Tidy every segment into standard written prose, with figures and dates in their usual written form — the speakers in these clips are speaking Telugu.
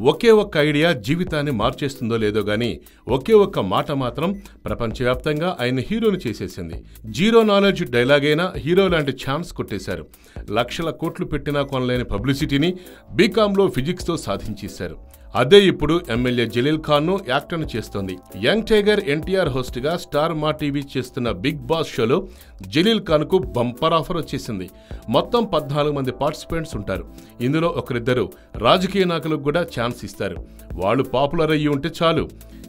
ఒకే ఒక్క ఐడియా జీవితాన్ని మార్చేస్తుందో లేదో గానీ ఒకే ఒక్క మాట మాత్రం ప్రపంచవ్యాప్తంగా ఆయన హీరోని చేసేసింది. జీరో నాలెడ్జ్ డైలాగైనా హీరో లాంటి ఛాన్స్ కొట్టేశారు. లక్షల కోట్లు పెట్టినా కొనలేని పబ్లిసిటీని బీకాంలో ఫిజిక్స్తో సాధించేశారు. అదే ఇప్పుడు ఎమ్మెల్యే జలీల్ ఖాన్ను యాక్టర్ను చేస్తోంది. యంగ్ టైగర్ ఎన్టీఆర్ హోస్ట్గా స్టార్ మా టీవీ చేస్తున్న బిగ్ బాస్ షోలో జలీల్ ఖాన్కు బంపర్ ఆఫర్ వచ్చేసింది. మొత్తం 14 మంది పార్టిసిపెంట్స్ ఉంటారు. ఇందులో ఒకరిద్దరు రాజకీయ నాయకులకు కూడా ఛాన్స్ ఇస్తారు. వాళ్ళు పాపులర్ అయ్యి ఉంటే చాలు.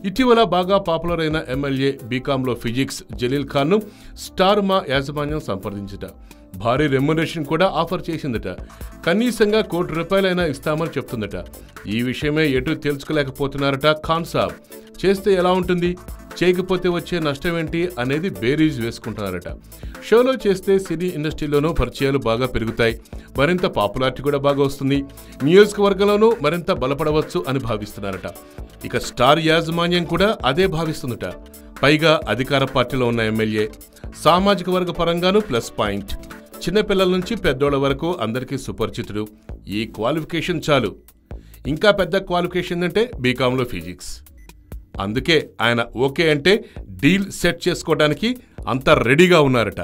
ఇటీవల బాగా పాపులర్ అయిన ఎమ్మెల్యే బీకాంలో ఫిజిక్స్ జలీల్ ఖాన్ను స్టార్ మా యాజమాన్యం సంప్రదించట. భారీ రెమ్యునరేషన్ కూడా ఆఫర్ చేసిందట. కనీసంగా ₹1 కోటి ఇస్తామని చెప్తుందట. ఈ విషయమే ఎటు తెలుసుకోలేకపోతున్నారట ఖాన్ సాబ్. చేస్తే ఎలా ఉంటుంది, చేయకపోతే వచ్చే నష్టం ఏంటి అనేది బేరీజ్ వేసుకుంటున్నారట. షోలో చేస్తే సినీ ఇండస్ట్రీలోనూ పరిచయాలు బాగా పెరుగుతాయి, మరింత పాపులారిటీ కూడా బాగా వస్తుంది, నియోజకవర్గంలోనూ మరింత బలపడవచ్చు అని భావిస్తున్నారట. ఇక స్టార్ యాజమాన్యం కూడా అదే భావిస్తుందట. పైగా అధికార పార్టీలో ఉన్న ఎమ్మెల్యే, సామాజిక వర్గ పరంగానూ ప్లస్ పాయింట్, చిన్నపిల్లల నుంచి పెద్దోళ్ల వరకు అందరికీ సుపరిచితుడు. ఈ క్వాలిఫికేషన్ చాలు. ఇంకా పెద్ద క్వాలిఫికేషన్ అంటే బీకాంలో ఫిజిక్స్. అందుకే ఆయన ఓకే అంటే డీల్ సెట్ చేసుకోవడానికి అంతా రెడీగా ఉన్నారట.